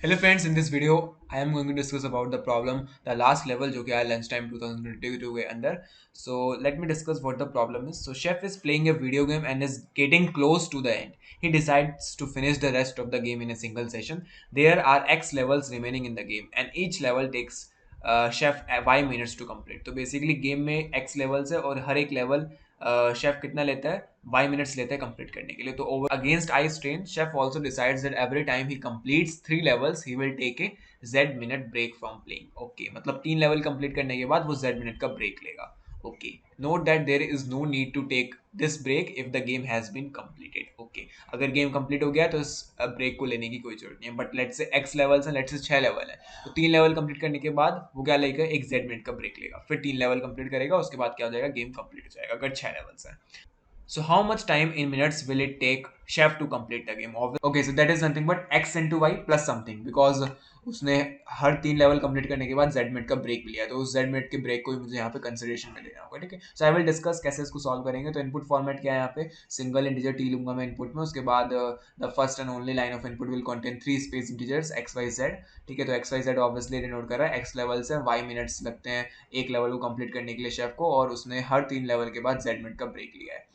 Hello friends, in this video I am going to discuss about the problem the last level जो कि आया lunch time 2022 के अंदर. So let me discuss what the problem is. So chef is playing a video game and is getting close to the end. He decides to finish the rest of the game in a single session. There are X levels remaining in the game and each level takes chef Y minutes to complete. तो basically game में X levels है और हर एक level chef कितना लेता है by minutes लेता है कंप्लीट करने के लिए. तो over against eye strain chef also decides that every time he completes 3 levels he will take a Z minute break from playing. Okay, मतलब 3 लेवल कंप्लीट करने के बाद वो जेड मिनट का ब्रेक लेगा. Okay, note that there is no need to take this break if the game has been completed. Okay, अगर game complete हो गया तो इस ब्रेक को लेने की कोई जरूरत नहीं है. But let's say x levels हैं, लेट्स से 6 लेवल है, तो 3 लेवल कंप्लीट करने के बाद वो क्या लेगा, एक जेड मिनट का ब्रेक लेगा, फिर 3 लेवल कंप्लीट करेगा, उसके बाद क्या हो जाएगा, गेम कंप्लीट हो जाएगा अगर 6 लेवल्स है. So how much time in minutes will it take chef to complete the game? Okay, so that is nothing but x into y plus something because उसने हर 3 लेवल कंप्लीट करने के बाद z minute का break लिया, तो उस z minute के break को ही मुझे यहाँ पे कंसिडरेशन में लेना होगा. ठीक है, सो आई विल डिस्कस कैसे इसको सॉल्व करेंगे. तो इनपुट फॉर्मेट क्या है, यहाँ पे सिंगल इंटीजर t लूंगा मैं इनपुट में. उसके बाद the first and only line of input will contain 3 space integers x y z. ठीक है, तो x y z obviously denote कर रहा है x लेवल्स है, y मिनट्स लगते हैं एक लेवल को कंप्लीट करने के लिए शेफ को, और उसने हर 3 लेवल के बाद z मिनट का ब्रेक लिया है.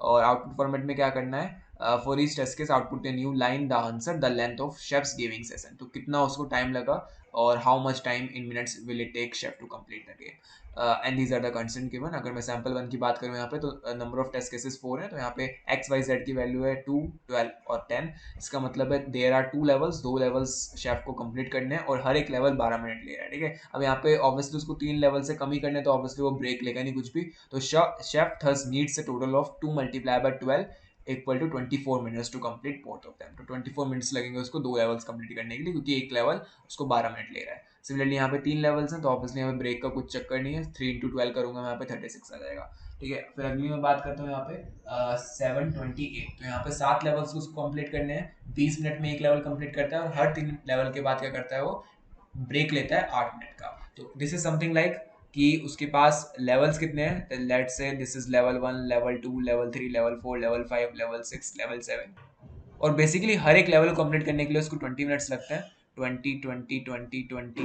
और आउटपुट फॉर्मेट में क्या करना है, for each test case output a new line the answer the length of chef's giving session. तो कितना उसको टाइम लगा और how much time in minutes will it take chef to complete the game. And these are the constant given. अगर मैं sample 1 की बात करूँ यहाँ पे, तो नंबर ऑफ टेस्ट केसेस 4 है, तो यहाँ पे एक्स वाई जेड की वैल्यू है 2, 12 और 10. इसका मतलब है there are 2 levels, 2 levels chef को कंप्लीट करने हैं और हर एक लेवल 12 मिनट ले रहा है. ठीक है, अब यहाँ पे ऑब्वियसली उसको 3 लेवल से कम ही करने, तो ऑब्वियसली वो ब्रेक लेगा नहीं कुछ भी. तो chef thus needs a total of 2 multiplied by 12 equal to 24 minutes to complete both of them. तो 24 मिनट्स लगेंगे उसको 2 लेवल्स कंप्लीट करने के लिए, क्योंकि एक लेवल उसको 12 मिनट ले रहा है. सिमिलरली यहाँ पे 3 लेवल्स हैं, तो ऑब्वियसली यहाँ पे ब्रेक का कुछ चक्कर नहीं है. 3 into 12 करूंगा मैं, यहाँ पे 36 आ जाएगा. ठीक है, फिर अगली मैं बात करता हूँ यहाँ पे 728. तो यहाँ पे 7 लेवल्स उसको कंप्लीट करने हैं, 20 मिनट में एक लेवल कंप्लीट करता है और हर 3 लेवल के बाद क्या करता है, वो ब्रेक लेता है 8 मिनट का. तो दिस इज समथिंग लाइक कि उसके पास लेवल्स कितने हैं. Let's say this is level 1, level 2, level 3, level 4, level 5, level 6, level 7. और बेसिकली हर एक लेवल को कंप्लीट करने के लिए उसको 20 मिनट्स लगते हैं. 20 20 20 20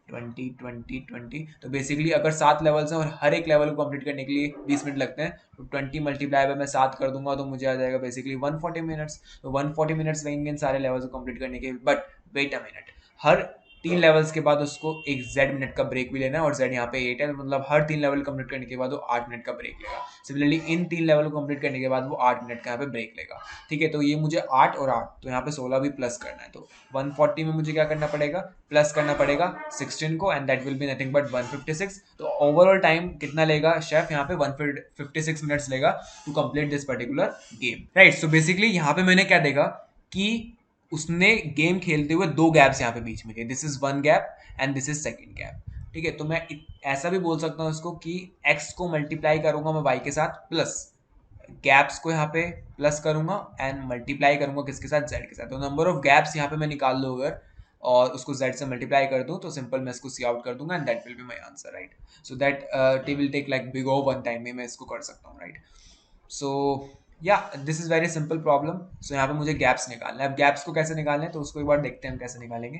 20 20 20. तो बेसिकली अगर 7 लेवल्स हैं और हर एक लेवल को कंप्लीट करने के लिए 20 मिनट लगते हैं, तो 20 मल्टीप्लाई बाय मैं 7 कर दूंगा, तो मुझे आ जाएगा बेसिकली 140 मिनट्स. तो 140 मिनट्स लगेंगे इन सारे लेवल्स को कंप्लीट करने के. बट वेट अ मिनट, हर 3 लेवल्स के बाद उसको एक जेड मिनट का ब्रेक भी लेना है, और जेड यहाँ पे 8 है, मतलब हर 3 लेवल कंप्लीट करने के बाद वो 8 मिनट का ब्रेक लेगा. सिमिलरली इन 3 लेवल को कंप्लीट करने के बाद वो 8 मिनट का यहाँ पे ब्रेक लेगा. ठीक है, तो ये मुझे 8 और 8, तो यहाँ पे 16 भी प्लस करना है. तो 140 में मुझे क्या करना पड़ेगा, प्लस करना पड़ेगा 16 को, and that will be nothing but 156. तो ओवरऑल टाइम कितना लेगा शेफ यहाँ पे, 156 मिनट्स लेगा to complete this particular game. Right, so basically यहाँ पे मैंने क्या देखा कि उसने गेम खेलते हुए 2 गैप्स यहाँ पे बीच में थे. This is 1 gap and this is second gap. ठीक है, तो मैं ऐसा भी बोल सकता हूँ इसको कि x को मल्टीप्लाई करूंगा मैं y के साथ, प्लस गैप्स को यहाँ पे प्लस करूंगा एंड मल्टीप्लाई करूंगा किसके साथ, z के साथ. तो नंबर ऑफ गैप्स यहाँ पे मैं निकाल लूँ अगर, और उसको z से मल्टीप्लाई कर दूं, तो सिंपल मैं इसको सी आउट कर दूंगा and that will be my answer. Right, so that T will take like big O 1 time में मैं इसको कर सकता हूँ. राइट, सो या this is very simple problem. So यहाँ पे मुझे गैप्स निकालना है. अब गैप्स को कैसे निकालना है, तो उसको एक बार देखते हैं हम कैसे निकालेंगे.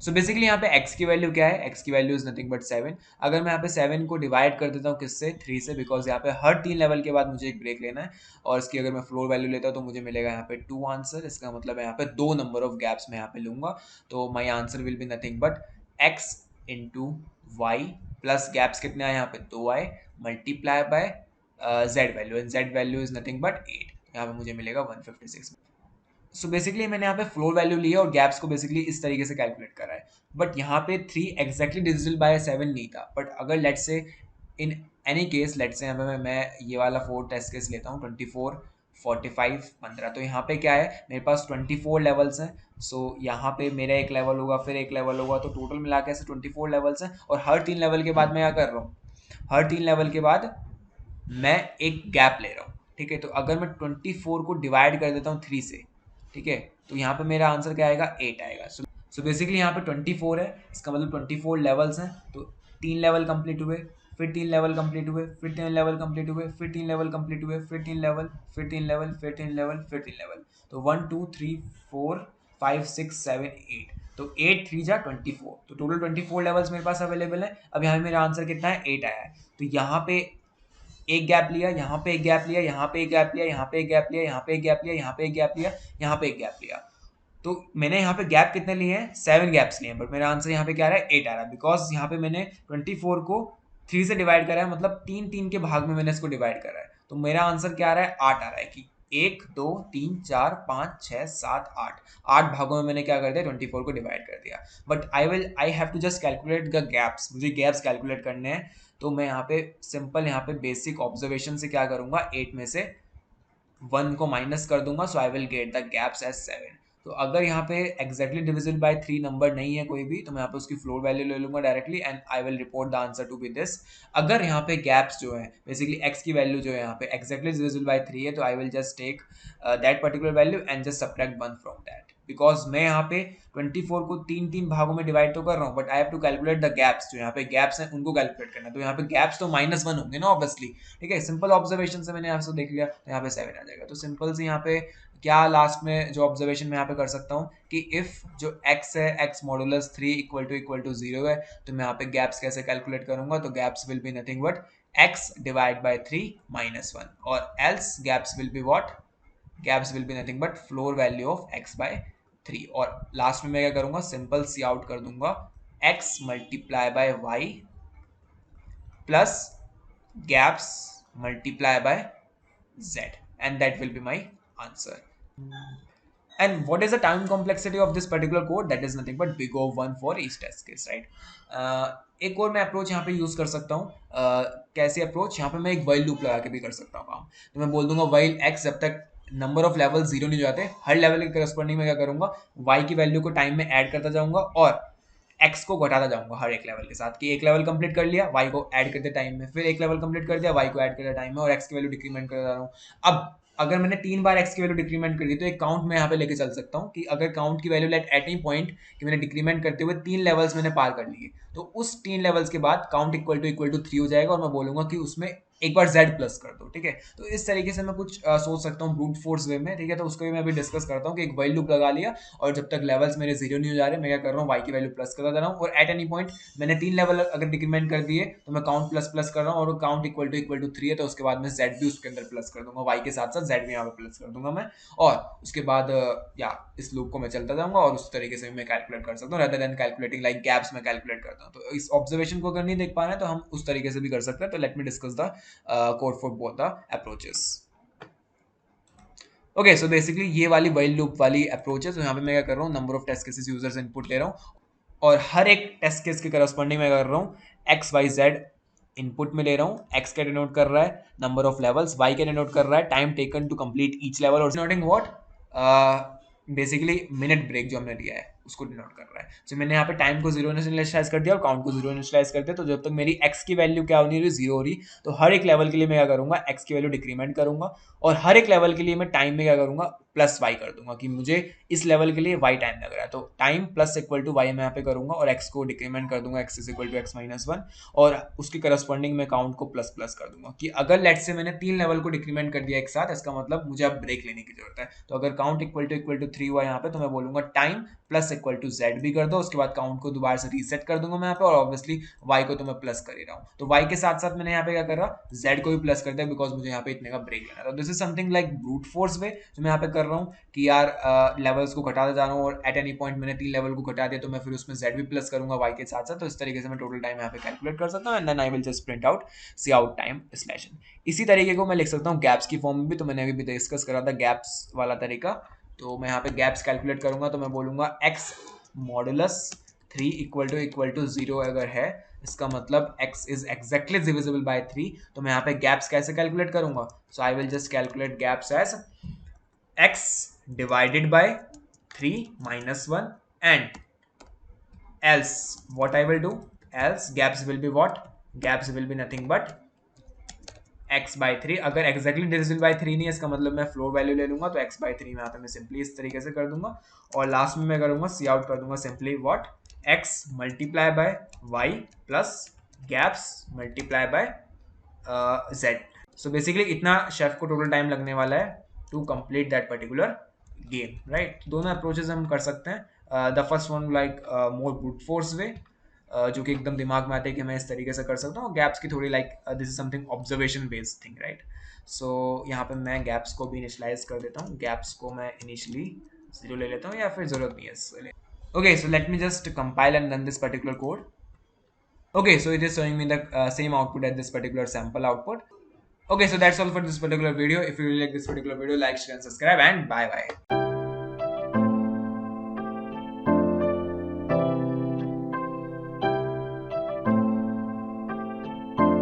सो बेसिकली यहाँ पे x की वैल्यू क्या है, x की वैल्यू इज नथिंग बट 7. अगर मैं यहाँ पे 7 को डिवाइड कर देता हूँ किससे, 3 से, बिकॉज यहाँ पे हर 3 लेवल के बाद मुझे एक ब्रेक लेना है, और इसकी अगर मैं फ्लोर वैल्यू लेता हूँ तो मुझे मिलेगा यहाँ पे 2 आंसर. इसका मतलब है यहाँ पे 2 नंबर ऑफ गैप्स मैं यहाँ पे लूंगा. तो my answer will be nothing but x into y, plus gaps कितने आए यहाँ पे 2 आए, multiply by z value, and z value is nothing but 8. यहाँ पे मुझे मिलेगा 156. सो बेसिकली मैंने यहाँ पे फ्लोर वैल्यू लिया और गैप्स को बेसिकली इस तरीके से कैलकुलेट करा है. बट यहाँ पे 3 एग्जैक्टली डिजिटल बाय 7 नहीं था. बट अगर let's say in any case, let's say यहाँ पे मैं ये वाला 4 टेस्ट केस लेता हूँ, 24, 45, 15. तो यहाँ पे क्या है, मेरे पास 24 लेवल्स हैं. सो यहाँ पे मेरा एक लेवल होगा, फिर एक लेवल होगा, तो टोटल मिला के ऐसे 24 लेवल्स हैं. और हर 3 लेवल के बाद मैं क्या कर रहा हूँ, हर 3 लेवल के बाद मैं एक गैप ले रहा हूँ. ठीक है, तो अगर मैं 24 को डिवाइड कर देता हूँ 3 से, ठीक है, तो यहाँ पे मेरा आंसर क्या आएगा, 8 आएगा. सो बेसिकली यहाँ पे 24 है, इसका मतलब 24 लेवल्स हैं. तो 3 लेवल कंप्लीट हुए, फिर 3 लेवल कंप्लीट हुए, फिर 3 लेवल कंप्लीट हुए, फिर 3 लेवल कंप्लीट हुए, फिर 3 लेवल, फिर 3 लेवल, फिर 3 लेवल, फिर 3 लेवल. तो 1 2 3 4 5 6 7 8. तो 8 3 जा 24, तो टोटल 24 लेवल्स मेरे पास अवेलेबल है। अब यहाँ मेरा आंसर कितना है, 8 आया है। तो यहाँ पे एक गैप लिया, यहाँ पे एक गैप लिया, यहाँ पे एक गैप लिया, यहाँ पे एक गैप लिया, यहाँ पे एक गैप लिया, यहाँ पे एक गैप लिया, यहाँ पे एक गैप लिया। तो मैंने यहाँ पे गैप कितने लिए हैं, 7 गैप्स लिए हैं, बट मेरा आंसर यहाँ पे क्या आ रहा है, 8 आ रहा है, बिकॉज यहाँ पे मैंने 24 को 3 से डिवाइड करा है, मतलब 3 के भाग में मैंने इसको डिवाइड करा है। तो मेरा आंसर क्या आ रहा है, 8 आ रहा है कि 1 2 3 4 5 6 7 8, 8 भागों में मैंने क्या कर दिया, 24 को डिवाइड कर दिया। But I have to just calculate the gaps, मुझे गैप्स कैलकुलेट करने हैं। तो मैं यहाँ पे सिंपल, यहाँ पे बेसिक ऑब्जर्वेशन से क्या करूंगा, 8 में से 1 को माइनस कर दूंगा, so I will get the gaps as 7। तो अगर यहाँ पे एग्जैक्टली डिविजिबल बाय 3 नंबर नहीं है कोई भी, तो मैं यहाँ पे उसकी फ्लोर वैल्यू ले लूंगा directly and I will report the answer to be this. अगर यहाँ पे गैप्स जो है, बेसिकली x की वैल्यू जो है यहाँ पे एग्जैक्टली डिविजिबल बाय 3 है, तो I will just take that particular value and just subtract 1 from that, because मैं यहाँ पे 24 को 3 भागों में डिवाइड तो कर रहा हूँ, but I have to calculate the gaps, जो यहाँ पे गैप्स हैं उनको कैलकुलेट करना है। तो यहाँ पे गैप्स तो -1 होंगे ना ऑब्वियसली, ठीक है। सिंपल ऑब्जर्वेशन से मैंने यहाँ से देख लिया, तो यहाँ पे 7 आ जाएगा। तो सिंपल से यहाँ पे क्या लास्ट में जो ऑब्जर्वेशन मैं यहाँ पे कर सकता हूँ कि इफ जो x है, x मॉडुलस 3 इक्वल टू 0 है, तो मैं यहाँ पे गैप्स कैसे कैलकुलेट करूंगा, तो gaps will be nothing but x divide by 3 -1, और else gaps will be what, gaps will be nothing but floor value of x by 3। और लास्ट में मैं क्या करूंगा, सिंपल सी आउट कर दूंगा x multiply by y plus gaps multiply by z, and that will be my answer. And what is the time complexity of this particular code? That is nothing but big O 1 for each test case, right? एक और मैं approach यहाँ पे use कर सकता हूँ। कैसे approach, यहाँ पे मैं एक वाइल लूप लगा के भी कर सकता हूँ काम। तो मैं बोल दूंगा वाइल x जब तक नंबर ऑफ लेवल 0 नहीं हो जाते, हर लेवल के करस्पॉन्डिंग में क्या करूंगा, y की वैल्यू को टाइम में ऐड करता जाऊंगा और x को घटाता जाऊंगा हर एक लेवल के साथ, कि एक लेवल कंप्लीट कर लिया, y को ऐड करते टाइम में, फिर एक लेवल कंप्लीट कर दिया, y को ऐड करते टाइम में, और x की वैल्यू डिक्रीमेंट करता जा रहा हूँ। अब अगर मैंने 3 बार x की वैल्यू डिक्रीमेंट कर दी, तो एक काउंट मैं यहाँ पे लेके चल सकता हूँ कि अगर काउंट की value let at any point कि मैंने डिक्रीमेंट करते हुए 3 लेवल्स मैंने पार कर लिए, तो उस 3 लेवल्स के बाद काउंट इक्वल टू 3 हो जाएगा, और मैं बोलूंगा कि उसमें एक बार z प्लस कर दो, ठीक है। तो इस तरीके से मैं कुछ सोच सकता हूँ ब्रूट फोर्स वे में, ठीक है। तो उसको भी मैं अभी डिस्कस करता हूँ कि एक वाइल लूप लगा लिया, और जब तक लेवल्स मेरे 0 नहीं हो जा रहे, मैं क्या कर रहा हूँ, y की वैल्यू प्लस करता जा रहा हूँ, और एट एनी पॉइंट मैंने 3 लेवल अगर डिक्रीमेंट कर दिए, तो मैं काउंट प्लस प्लस कर रहा हूँ, और काउंट इक्वल टू 3 है, तो उसके बाद मैं z भी उसके अंदर प्लस कर दूंगा, y के साथ साथ z भी यहाँ पे प्लस कर दूंगा मैं, और उसके बाद या इस लूप को मैं चलता जाऊंगा, और उस तरीके से मैं कैलकुलेट कर सकता हूँ, rather than calculating like gaps में कैलकुलेट करता हूँ। तो इस ऑब्जर्वेशन को अगर नहीं देख पा रहे हैं, तो हम उस तरीके से भी कर सकते हैं। तो let me discuss the code for both the approaches. Okay, so basically ये वाली वाइल लूप वाली अप्रोच है। तो यहाँ पे मैं क्या कर रहा हूँ, number of test cases user से इनपुट ले रहा हूँ, और हर एक टेस्ट केस के करस्पॉन्डिंग मैं कर रहा हूँ एक्स वाई जेड इनपुट में ले रहा हूँ। एक्स का डिनोट कर रहा है नंबर ऑफ लेवल्स, वाई का डिनोट कर रहा है time taken to complete each level, और denoting what, basically minute break जो हमने लिया है उसको डिनोट कर रहा है। तो मैंने यहाँ पे टाइम को 0 इनिशियलाइज कर दिया और काउंट को 0 इनिशियलाइज कर दिया। तो जब तक मेरी एक्स की वैल्यू क्या होनी रही, 0 हो रही, तो हर एक लेवल के लिए मैं क्या करूंगा, एक्स की वैल्यू डिक्रीमेंट करूंगा, और हर एक लेवल के लिए मैं टाइम में क्या करूंगा, प्लस वाई कर दूंगा, कि मुझे इस लेवल के लिए वाई टाइम लग रहा है, तो time plus equal to y मैं यहाँ पे करूंगा, और एक्स को डिक्रीमेंट कर दूंगा, x is equal to x minus 1, और उसके करस्पॉन्डिंग में काउंट को प्लस प्लस कर दूंगा, कि अगर लेट से मैंने 3 लेवल को डिक्रीमेंट कर दिया एक साथ, इसका मतलब मुझे अब ब्रेक लेने की जरूरत है। तो अगर काउंट इक्वल टू 3 हुआ यहाँ पे, तो मैं बोलूंगा time plus equal to z भी कर दो, उसके बाद काउंट को दोबारा से रीसेट कर दूंगा मैं यहाँ पे, और ऑब्वियसली वाई को तो मैं प्लस कर ही रहा हूँ। तो वाई के साथ साथ मैंने यहाँ पे क्या कर रहा, जेड को भी प्लस कर दिया, बिकॉज मुझे यहाँ पे इतने का ब्रेक लेना था। This is something like brute force way जो मैं यहाँ पे कर रहा हूँ, कि यार लेवल्स को घटाता जा रहा हूँ, और एट एनी पॉइंट मैंने 3 लेवल को घटा दिया, तो मैं फिर उसमें जेड भी प्लस करूंगा वाई के साथ साथ। तो इस तरीके से मैं टोटल टाइम यहाँ पे कैलकुलेट कर सकता हूँ, and then I will just print out C out time slash n. इसी तरीके को मैं लिख सकता हूँ गैप्स की फॉर्म में भी, तो मैंने अभी भी डिस्कस करा था गैप्स वाला तरीका। तो मैं यहाँ पे गैप्स कैलकुलेट करूंगा, तो मैं बोलूंगा एक्स मॉडुलस 3 इक्वल टू 0 अगर है, इसका मतलब x is exactly divisible by 3। तो मैं यहाँ पे गैप्स कैसे कैलकुलेट करूंगा, so I will just calculate gaps as x divided by 3 minus 1, and else what I will do, else gaps will be what, gaps will be nothing but x by 3। अगर exactly divisible by 3 नहीं है, इसका मतलब मैं floor value ले लूंगा, तो x by 3 में आता है, मैं सिंपली इस तरीके से कर दूंगा, और लास्ट में मैं करूंगा सी आउट कर दूंगा simply what, x multiply by y plus gaps multiply by z। So basically इतना शेफ को टोटल टाइम लगने वाला है to complete that particular game, right. दोनों अप्रोचेस हम कर सकते हैं, the first one like more brute force way, जो कि एकदम दिमाग में आता है कि मैं इस तरीके से कर सकता हूँ. गैप्स की थोड़ी like this is something observation based thing, right. So यहाँ पे मैं गैप्स को भी इनिशलाइज कर देता हूँ. गैप्स को मैं इनिशियली जीरो ले लेता हूँ या फिर जरूरत नहीं है. Okay, so let me just compile and run this particular code. Okay, so it is showing me the same output as this particular sample output. Okay, so that's all for this particular video. If you really like this particular video, like, share, and subscribe, and bye bye.